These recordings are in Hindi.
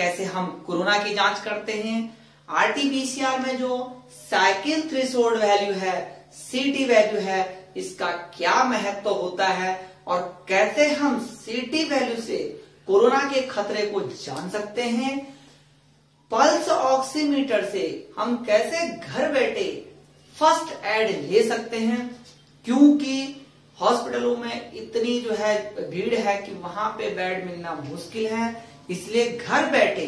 कैसे हम कोरोना की जांच करते हैं। आरटीपीसीआर में जो साइकिल थ्रेशोल्ड वैल्यू है, सीटी वैल्यू है, इसका क्या महत्व होता है और कैसे हम सीटी वैल्यू से कोरोना के खतरे को जान सकते हैं। पल्स ऑक्सीमीटर से हम कैसे घर बैठे फर्स्ट एड ले सकते हैं, क्योंकि हॉस्पिटलों में इतनी जो है भीड़ है कि वहां पे बेड मिलना मुश्किल है। इसलिए घर बैठे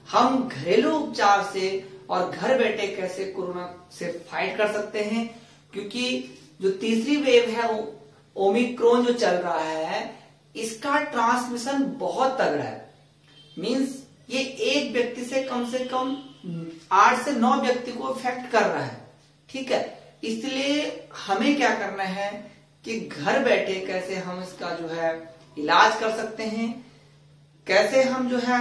हम घरेलू उपचार से और घर बैठे कैसे कोरोना से फाइट कर सकते हैं, क्योंकि जो तीसरी वेव है ओमिक्रॉन जो चल रहा है, इसका ट्रांसमिशन बहुत तगड़ा है। मींस ये एक व्यक्ति से कम 8 से 9 व्यक्ति को इफेक्ट कर रहा है। ठीक है, इसलिए हमें क्या करना है कि घर बैठे कैसे हम इसका जो है इलाज कर सकते हैं, कैसे हम जो है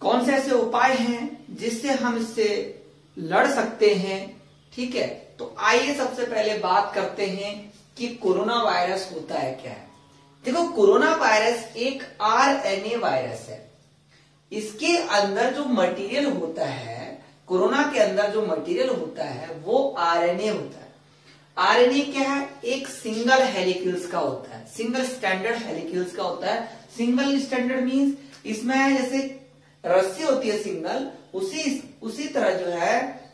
कौन से ऐसे उपाय हैं जिससे हम इससे लड़ सकते हैं। ठीक है, तो आइए सबसे पहले बात करते हैं कि कोरोना वायरस होता है क्या है। देखो, कोरोना वायरस एक आरएनए वायरस है। इसके अंदर जो मटेरियल होता है, कोरोना के अंदर जो मटेरियल होता है वो आरएनए होता है। आरएनए क्या है? एक सिंगल हेलिकल्स का होता है, सिंगल स्टैंडर्ड हेलिकल्स का होता है। सिंगल स्टैंडर्ड मींस इसमें जैसे रस्सी होती है सिंगल, उसी तरह जो है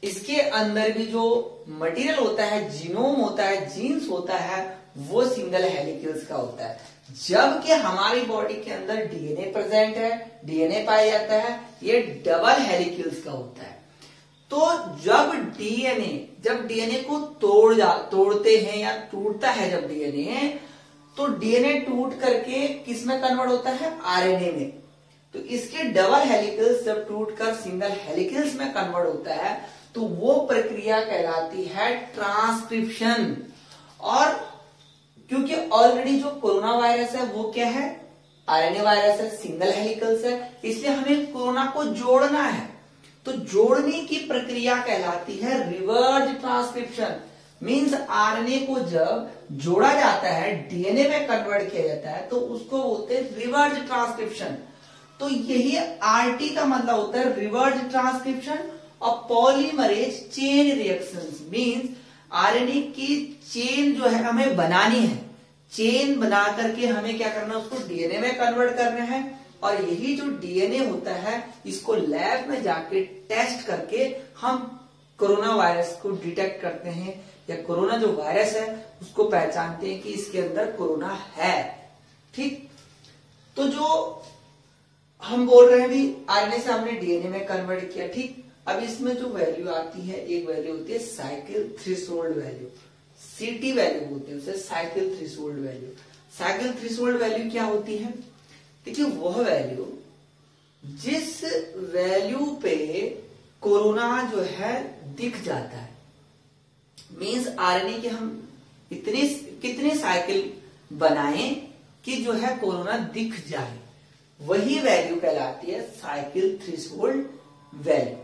इसके अंदर भी जो मटेरियल होता है, जीनोम होता है, जीन्स होता है, वो सिंगल हेलिकल्स का होता है। जबकि हमारी बॉडी के अंदर डीएनए प्रेजेंट है, डीएनए पाया जाता है, ये डबल हेलिकल्स का होता है। तो जब डीएनए को तोड़ते हैं या टूटता है जब डीएनए, तो डीएनए टूट करके किस में कन्वर्ट होता है? आरएनए में। तो इसके डबल हेलिकल्स जब टूटकर सिंगल हेलिकल्स में कन्वर्ट होता है तो वो प्रक्रिया कहलाती है ट्रांसक्रिप्शन। और क्योंकि ऑलरेडी जो कोरोना वायरस है वो क्या है? आरएनए वायरस है, सिंगल हेलिकल्स है, इसलिए हमें कोरोना को जोड़ना है। तो जोड़ने की प्रक्रिया कहलाती है रिवर्स ट्रांसक्रिप्शन। मींस आरएनए को जब जोड़ा जाता है, डीएनए में कन्वर्ट किया जाता है, तो उसको बोलते हैं रिवर्स ट्रांसक्रिप्शन। तो यही आरटी का मतलब होता है रिवर्स ट्रांसक्रिप्शन और polymerase chain reactions. Means RNA की चेन जो है हमें बनानी है, चेन बना करके हमें क्या करना है? उसको डीएनए में कन्वर्ट करना है। और यही जो डीएनए होता है, इसको लैब में जाके टेस्ट करके हम कोरोना वायरस को डिटेक्ट करते हैं, या कोरोना जो वायरस है उसको पहचानते हैं कि इसके अंदर कोरोना है। ठीक, तो जो हम बोल रहे हैं भी आरएनए से हमने डीएनए में कन्वर्ट किया। ठीक, अब इसमें जो वैल्यू आती है, एक वैल्यू होती है साइकिल थ्रेशोल्ड वैल्यू, सीटी वैल्यू बोलते हैं उसे, cycle threshold value. Cycle threshold value क्या होती है? देखिए, वह वैल्यू जिस वैल्यू पे कोरोना जो है दिख जाता है। मींस आरएनए के हम कितने साइकिल बनाएं कि जो है कोरोना दिख जाए, वही वैल्यू कहलाती है साइकिल थ्रेशोल्ड वैल्यू।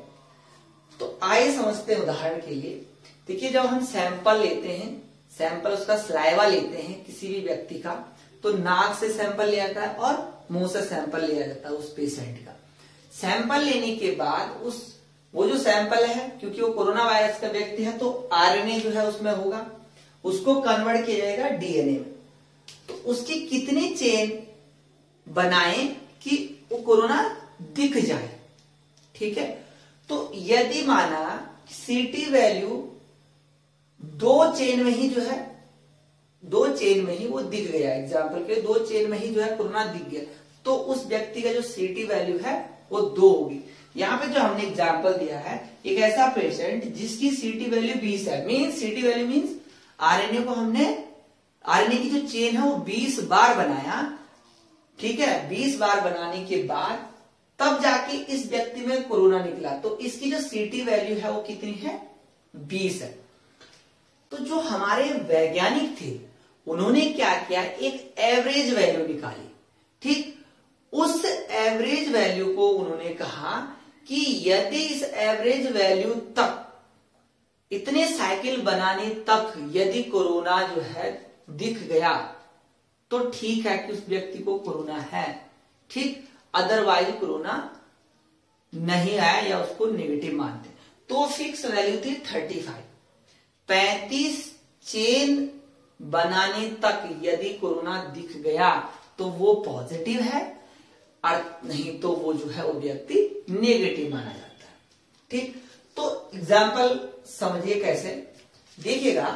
तो आइए समझते हैं उदाहरण के लिए। देखिए, जब हम सैंपल लेते हैं, सैंपल उसका सलाइवा लेते हैं किसी भी व्यक्ति का, तो नाक से सैंपल लिया जाता है और मुंह से सैंपल लिया जाता है उस पेशेंट का। सैंपल लेने के बाद वो जो सैंपल है, क्योंकि वो कोरोना वायरस का व्यक्ति है, तो आरएनए जो है उसमें होगा, उसको कन्वर्ट किया जाएगा डीएनए में। तो उसकी कितनी चेन बनाएं कि वो कोरोना दिख जाए। ठीक है, तो यदि माना सीटी वैल्यू 2 चेन में ही जो है, 2 चेन में ही वो दिख गया, एग्जाम्पल के 2 चेन में ही जो है कोरोना दिख गया, तो उस व्यक्ति का जो सीटी वैल्यू है वो 2 होगी। यहाँ पे जो हमने एग्जाम्पल दिया है, एक ऐसा पेशेंट जिसकी सीटी वैल्यू 20 है। मीन्स सीटी वैल्यू मीन्स आरएनए को हमने, आरएनए की जो चेन है वो 20 बार बनाया। ठीक है, 20 बार बनाने के बाद तब जाके इस व्यक्ति में कोरोना निकला, तो इसकी जो सीटी वैल्यू है वो कितनी है? 20 है। तो जो हमारे वैज्ञानिक थे उन्होंने क्या किया? एक एवरेज वैल्यू निकाली। ठीक, उस एवरेज वैल्यू को उन्होंने कहा कि यदि इस एवरेज वैल्यू तक, इतने साइकिल बनाने तक यदि कोरोना जो है दिख गया तो ठीक है कि उस व्यक्ति को कोरोना है। ठीक, अदरवाइज कोरोना नहीं आया या उसको नेगेटिव मानते। तो फिक्स वैल्यू थी 35 चेन बनाने तक यदि कोरोना दिख गया तो वो पॉजिटिव है, और नहीं तो वो जो है वो व्यक्ति नेगेटिव माना जाता है। ठीक, तो एग्जाम्पल समझिए कैसे, देखिएगा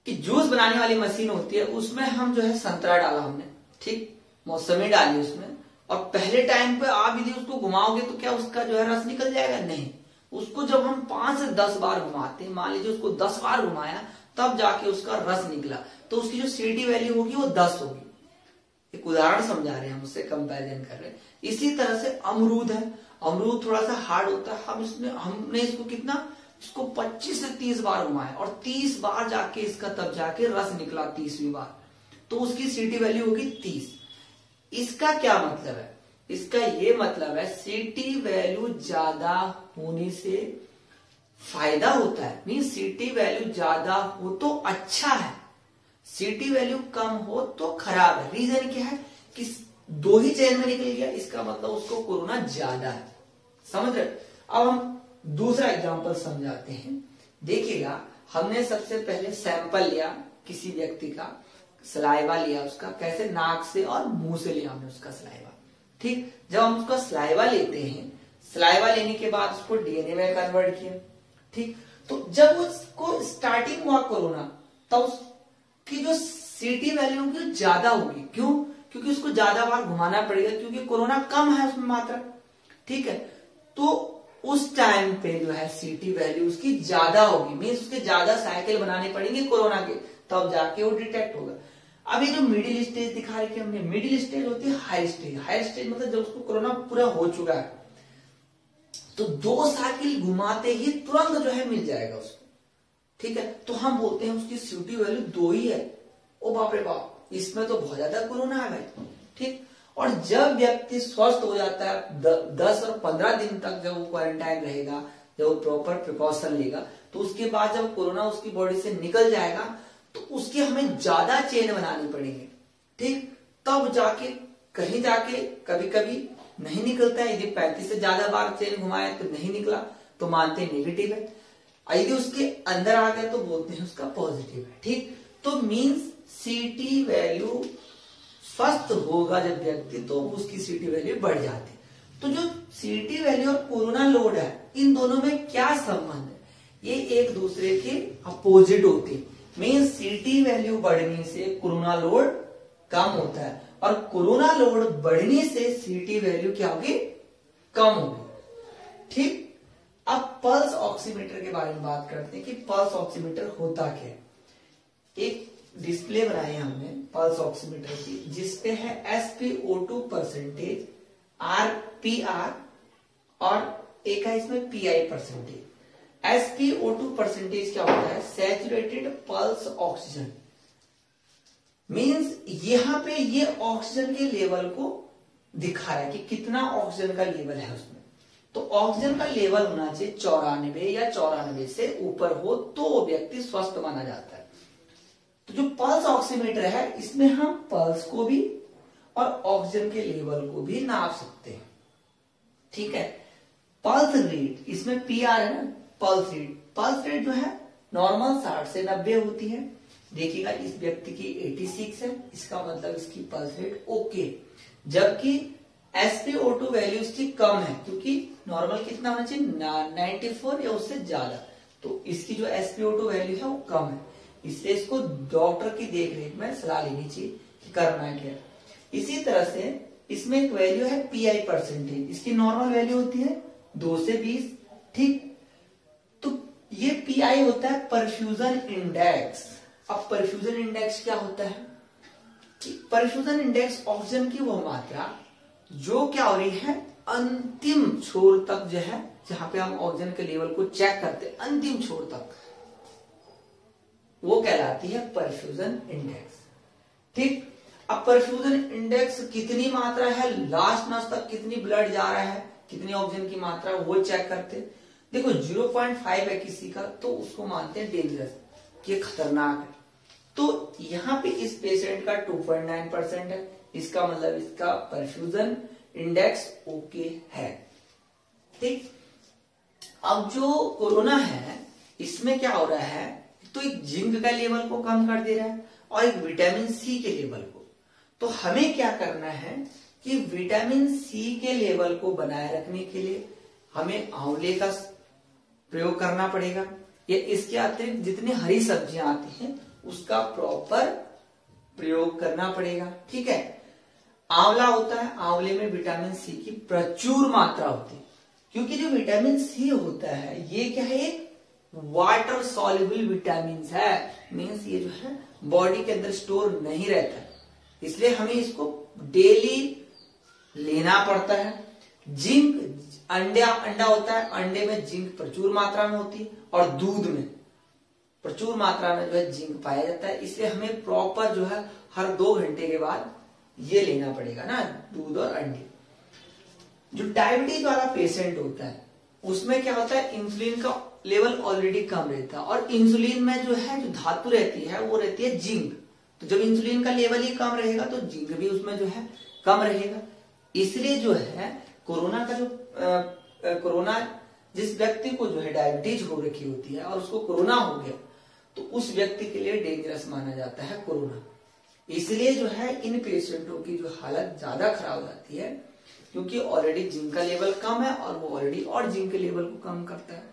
कि जूस बनाने वाली मशीन होती है, उसमें हम जो है संतरा डाला हमने, ठीक, मौसमी डाली उसमें, और पहले टाइम पे आप यदि उसको घुमाओगे तो क्या उसका जो है रस निकल जाएगा? नहीं, उसको जब हम 5 से 10 बार घुमाते हैं, मान लीजिए उसको 10 बार घुमाया तब जाके उसका रस निकला, तो उसकी जो सीटी वैल्यू होगी वो 10 होगी। एक उदाहरण समझा रहे हैं, हम उससे कंपैरिजन कर रहे हैं। इसी तरह से अमरूद है, अमरूद थोड़ा सा हार्ड होता है, हमने इसको कितना, इसको 25 से 30 बार घुमाया और 30 बार जाके इसका तब जाके रस निकला 30वीं बार, तो उसकी सीटी वैल्यू होगी 30। इसका क्या मतलब है? इसका ये मतलब है सीटी वैल्यू ज्यादा होने से फायदा होता है, मीन सीटी वैल्यू ज्यादा हो तो अच्छा है, सीटी वैल्यू कम हो तो खराब है। रीजन क्या है कि 2 ही चेन में निकल गया, इसका मतलब उसको कोरोना ज्यादा है। समझ रहे? अब हम दूसरा एग्जांपल समझाते हैं। देखिएगा, हमने सबसे पहले सैंपल लिया किसी व्यक्ति का, सलाइवा लिया उसका, कैसे, नाक से और मुंह से लिया हमने उसका सलाइवा। ठीक, जब हम उसका सलाइवा लेते हैं, सलाइवा लेने के बाद उसको डीएनए में कन्वर्ट किया। ठीक, तो जब उसको स्टार्टिंग हुआ कोरोना, तब उसकी जो सीटी वैल्यू होगी ज्यादा होगी। क्यों? क्योंकि उसको ज्यादा बार घुमाना पड़ेगा, क्योंकि कोरोना कम है उसमें मात्रा। ठीक है, तो उस टाइम पे जो है सीटी वैल्यू उसकी ज्यादा होगी, मीन्स उसके ज्यादा साइकिल बनाने पड़ेंगे कोरोना के, तब जाके वो डिटेक्ट होगा। अब ये जो मिडिल स्टेज दिखा रही थी हमने, मिडिल स्टेज होती है हाई स्टेज। हाई स्टेज मतलब जब उसको कोरोना पूरा हो चुका है, तो 2 साइकिल घुमाते ही तुरंत जो है मिल जाएगा उसको। ठीक है, तो हम बोलते हैं उसकी सीटी वैल्यू 2 ही है। ओ बाप रे बाप, इसमें तो बहुत ज्यादा कोरोना है भाई। ठीक, और जब व्यक्ति स्वस्थ हो जाता है 10 और 15 दिन तक जब वो क्वारंटाइन रहेगा, जब वो प्रॉपर प्रिकॉशन लेगा, तो उसके बाद जब कोरोना उसकी बॉडी से निकल जाएगा तो उसके हमें ज्यादा चेन बनानी पड़ेंगे। ठीक, तब जाके कहीं जाके कभी कभी नहीं निकलता है। यदि 35 से ज्यादा बार चेन घुमाया तो नहीं निकला तो मानते हैं नेगेटिव है, यदि उसके अंदर आ गया तो बोलते हैं उसका पॉजिटिव है। ठीक, तो मीन्स सीटी वैल्यू स्वस्थ होगा जब व्यक्ति, तो उसकी सीटी वैल्यू बढ़ जाती है। तो जो सीटी वैल्यू और कोरोना लोड है, इन दोनों में क्या संबंध है? ये एक दूसरे के अपोजिट होते हैं। मीन सीटी वैल्यू बढ़ने से कोरोना लोड कम होता है, और कोरोना लोड बढ़ने से सीटी वैल्यू क्या होगी? कम होगी। ठीक, अब पल्स ऑक्सीमीटर के बारे में बात करते हैं कि पल्स ऑक्सीमीटर होता क्या है। एक डिस्प्ले बनाई है हमने पल्स ऑक्सीमीटर की, जिसपे है SpO2 परसेंटेज, RPR, और एक है इसमें PI परसेंटेज। SpO2 परसेंटेज क्या होता है? Saturated pulse oxygen. मींस यहां पे ये ऑक्सीजन के लेवल को दिखा रहा है कि कितना ऑक्सीजन का लेवल है उसमें। तो ऑक्सीजन का लेवल होना चाहिए 94 या 94 से ऊपर हो तो वो व्यक्ति स्वस्थ माना जाता है। तो जो पल्स ऑक्सीमीटर है, इसमें हम पल्स को भी और ऑक्सीजन के लेवल को भी नाप सकते हैं। ठीक है, पल्स रेट, इसमें PR है ना, पल्स रेट। पल्स रेट जो है नॉर्मल 60 से 90 होती है। देखिएगा, इस व्यक्ति की 86 है, इसका मतलब इसकी पल्स रेट ओके। जबकि SpO2 वैल्यू इसकी कम है, क्योंकि नॉर्मल कितना होना चाहिए? 94 या उससे ज्यादा। तो इसकी जो SpO2 वैल्यू है वो कम है, इसलिए इसको डॉक्टर की देखरेख में सलाह लेनी चाहिए कि करना है क्या। इसी तरह से इसमें एक वैल्यू है PI परसेंटेज, इसकी नॉर्मल वैल्यू होती है 2 से 20। ठीक, तो ये PI होता है परफ्यूजन इंडेक्स। अब परफ्यूजन इंडेक्स क्या होता है? परफ्यूजन इंडेक्स ऑक्सीजन की वो मात्रा जो क्या हो रही है अंतिम छोर तक, जो है जहां पे हम ऑक्सीजन के लेवल को चेक करते हैं, अंतिम छोर तक, वो कहलाती है परफ्यूजन इंडेक्स। ठीक, अब परफ्यूजन इंडेक्स कितनी मात्रा है, लास्ट नस तक कितनी ब्लड जा रहा है, कितनी ऑक्सीजन की मात्रा, वो चेक करते हैं। देखो 0.5 है किसी का, तो उसको मानते हैं डेंजरस, कि खतरनाक है। तो यहाँ पे इस पेशेंट का 2.9% है, इसका मतलब इसका परफ्यूजन इंडेक्स ओके है। ठीक, अब जो कोरोना है इसमें क्या हो रहा है, तो एक जिंक का लेवल को कम कर दे रहा है और एक विटामिन सी के लेवल को। तो हमें क्या करना है कि विटामिन सी के लेवल को बनाए रखने के लिए हमें आंवले का प्रयोग करना पड़ेगा, या इसके अतिरिक्त जितनी हरी सब्जियां आती हैं उसका प्रॉपर प्रयोग करना पड़ेगा। ठीक है, आंवला होता है, आंवले में विटामिन सी की प्रचुर मात्रा होती है, क्योंकि जो विटामिन सी होता है ये क्या है, एक वाटर सॉल्युबल विटामिन है, मीन्स ये जो है बॉडी के अंदर स्टोर नहीं रहता, इसलिए हमें इसको डेली लेना पड़ता है। जिंक, अंडा होता है, अंडे में जिंक प्रचुर मात्रा में होती है और दूध में प्रचुर मात्रा में जो है जिंक पाया जाता है, इसलिए हमें प्रॉपर जो है हर 2 घंटे के बाद ये लेना पड़ेगा ना, दूध और अंडे। जो डायबिटीज वाला पेशेंट होता है उसमें क्या होता है, इंसुलिन का लेवल ऑलरेडी कम रहता है और इंसुलिन में जो है जो धातु रहती है वो रहती है जिंक। तो जब इंसुलिन का लेवल ही कम रहेगा तो जिंक भी उसमें जो है कम रहेगा, इसलिए जो है कोरोना का जो कोरोना जिस व्यक्ति को जो है डायबिटीज हो रखी होती है और उसको कोरोना हो गया तो उस व्यक्ति के लिए डेंजरस माना जाता है कोरोना। इसलिए जो है इन पेशेंटों की जो हालत ज्यादा खराब हो जाती है, क्योंकि ऑलरेडी जिंक का लेवल कम है और वो ऑलरेडी और जिंक के लेवल को कम करता है।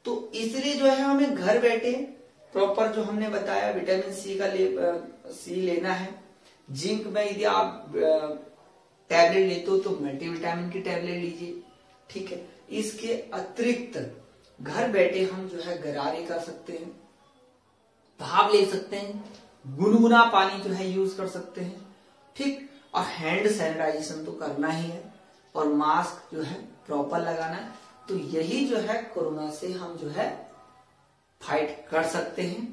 तो इसलिए जो है हमें घर बैठे प्रॉपर जो हमने बताया विटामिन सी का सी लेना है। जिंक में यदि आप टैबलेट लेते हो तो मल्टीविटामिन की टैबलेट लीजिए। ठीक है, इसके अतिरिक्त घर बैठे हम जो है गरारे कर सकते हैं, भाप ले सकते हैं, गुनगुना पानी जो है यूज कर सकते हैं। ठीक, और हैंड सैनिटाइजेशन तो करना ही है और मास्क जो है प्रॉपर लगाना है। तो यही जो है कोरोना से हम जो है फाइट कर सकते हैं।